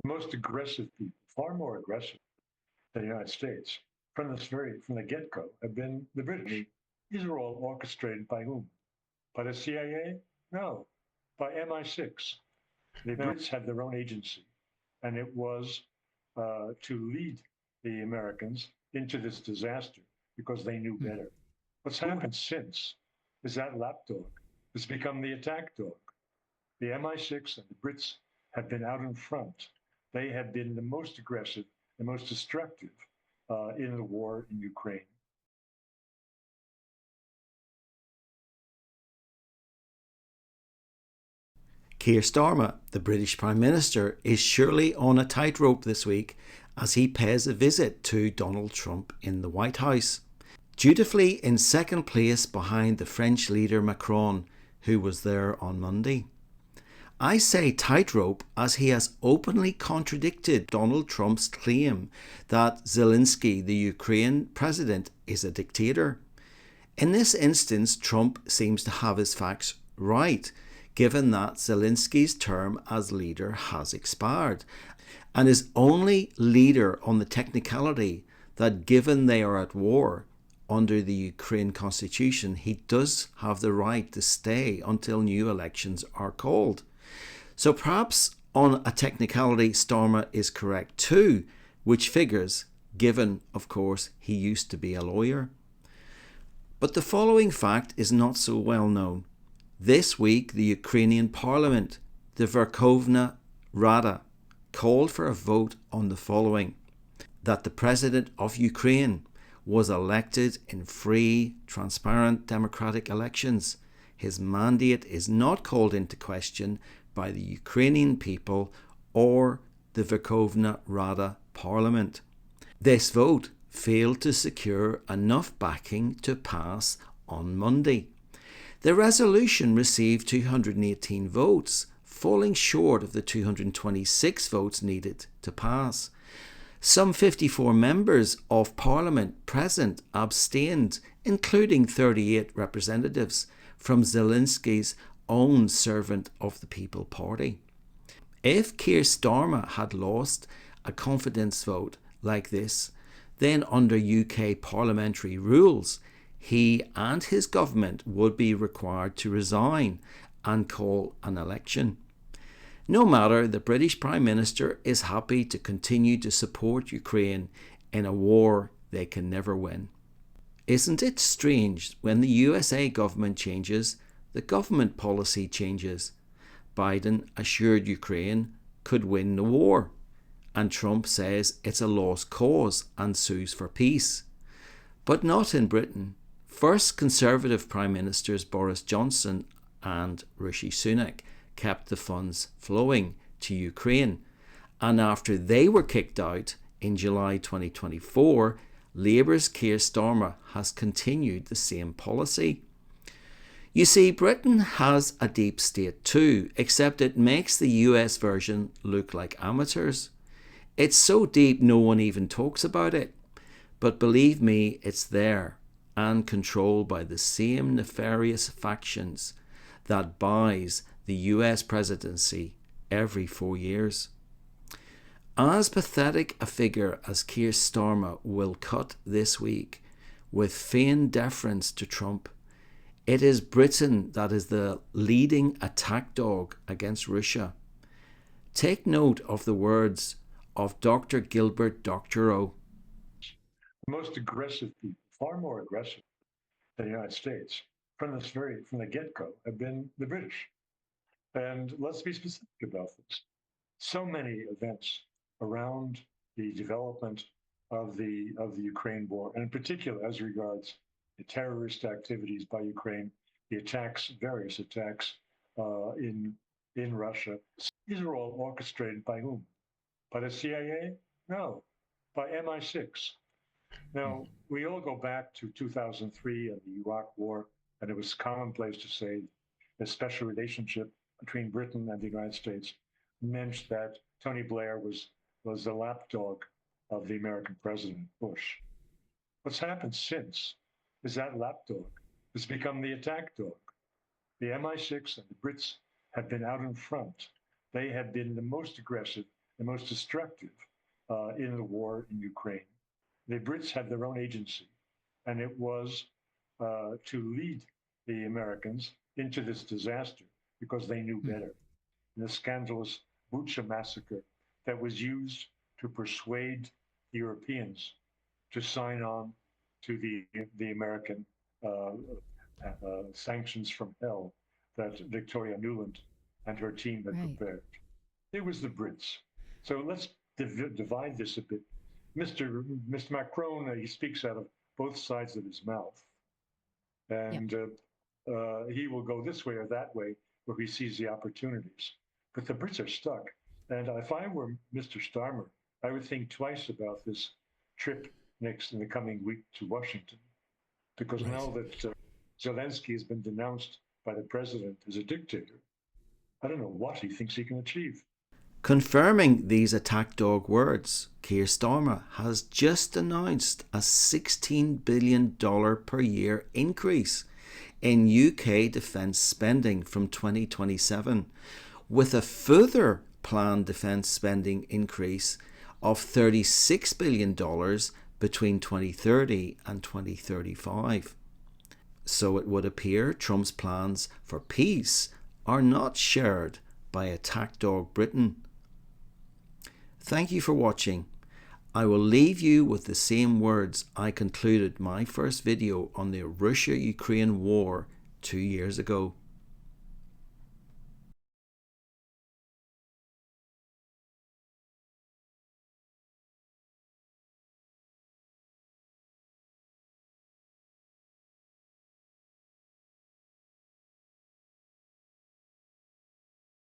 The most aggressive people, far more aggressive than the United States, from the get-go, have been the British. These are all orchestrated by whom? By the CIA? No, by MI6. The Brits had their own agency, and it was to lead the Americans into this disaster because they knew better. What's happened since is that lapdog has become the attack dog. The MI6 and the Brits have been out in front. They have been the most aggressive, the most destructive in the war in Ukraine. Keir Starmer, the British Prime Minister, is surely on a tightrope this week as he pays a visit to Donald Trump in the White House. Dutifully in second place behind the French leader Macron, who was there on Monday. I say tightrope as he has openly contradicted Donald Trump's claim that Zelensky, the Ukraine president, is a dictator. In this instance, Trump seems to have his facts right, given that Zelensky's term as leader has expired, and is only leader on the technicality that, given they are at war under the Ukraine constitution, he does have the right to stay until new elections are called. So perhaps on a technicality, Starmer is correct too, which figures, given, of course, he used to be a lawyer. But the following fact is not so well known. This week, the Ukrainian parliament, the Verkhovna Rada, called for a vote on the following: that the president of Ukraine was elected in free, transparent, democratic elections. His mandate is not called into question by the Ukrainian people or the Verkhovna Rada parliament. This vote failed to secure enough backing to pass on Monday. The resolution received 218 votes, falling short of the 226 votes needed to pass. Some 54 members of parliament present abstained, including 38 representatives from Zelensky's own Servant of the People party. If Keir Starmer had lost a confidence vote like this, then under UK parliamentary rules, he and his government would be required to resign and call an election. No matter, the British Prime Minister is happy to continue to support Ukraine in a war they can never win. Isn't it strange when the USA government changes, the government policy changes? Biden assured Ukraine could win the war, and Trump says it's a lost cause and sues for peace. But not in Britain. First Conservative Prime Ministers Boris Johnson and Rishi Sunak kept the funds flowing to Ukraine, and after they were kicked out in July 2024, Labour's Keir Starmer has continued the same policy. You see, Britain has a deep state too, except it makes the US version look like amateurs. It's so deep no one even talks about it. But believe me, it's there and controlled by the same nefarious factions that buys the US presidency every 4 years. As pathetic a figure as Keir Starmer will cut this week, with feigned deference to Trump, it is Britain that is the leading attack dog against Russia. Take note of the words of Dr. Gilbert Doctorow. The most aggressive people, far more aggressive than the United States, from the get-go, have been the British. And let's be specific about this. So many events around the development of the Ukraine war, and in particular as regards the terrorist activities by Ukraine, the attacks, various attacks in Russia. These are all orchestrated by whom? By the CIA? No, by MI6. Now, we all go back to 2003 and the Iraq War, and it was commonplace to say the special relationship between Britain and the United States meant that Tony Blair was the lapdog of the American president, Bush. What's happened since is that lapdog has become the attack dog. The MI6 and the Brits have been out in front. They have been the most aggressive, the most destructive in the war in Ukraine. The Brits had their own agency, and it was to lead the Americans into this disaster because they knew better. The scandalous Bucha massacre that was used to persuade Europeans to sign on to the American sanctions from hell that Victoria Nuland and her team had prepared. It was the Brits. So let's divide this a bit. Mr. Macron, he speaks out of both sides of his mouth, and he will go this way or that way where he sees the opportunities. But the Brits are stuck. And if I were Mr. Starmer, I would think twice about this trip next in the coming week to Washington, because now that Zelensky has been denounced by the president as a dictator, I don't know what he thinks he can achieve. Confirming these attack dog words, Keir Starmer has just announced a $16 billion per year increase in UK defence spending from 2027, with a further planned defence spending increase of $36 billion between 2030 and 2035. So it would appear Trump's plans for peace are not shared by attack dog Britain. Thank you for watching. I will leave you with the same words I concluded my first video on the Russia-Ukraine war 2 years ago.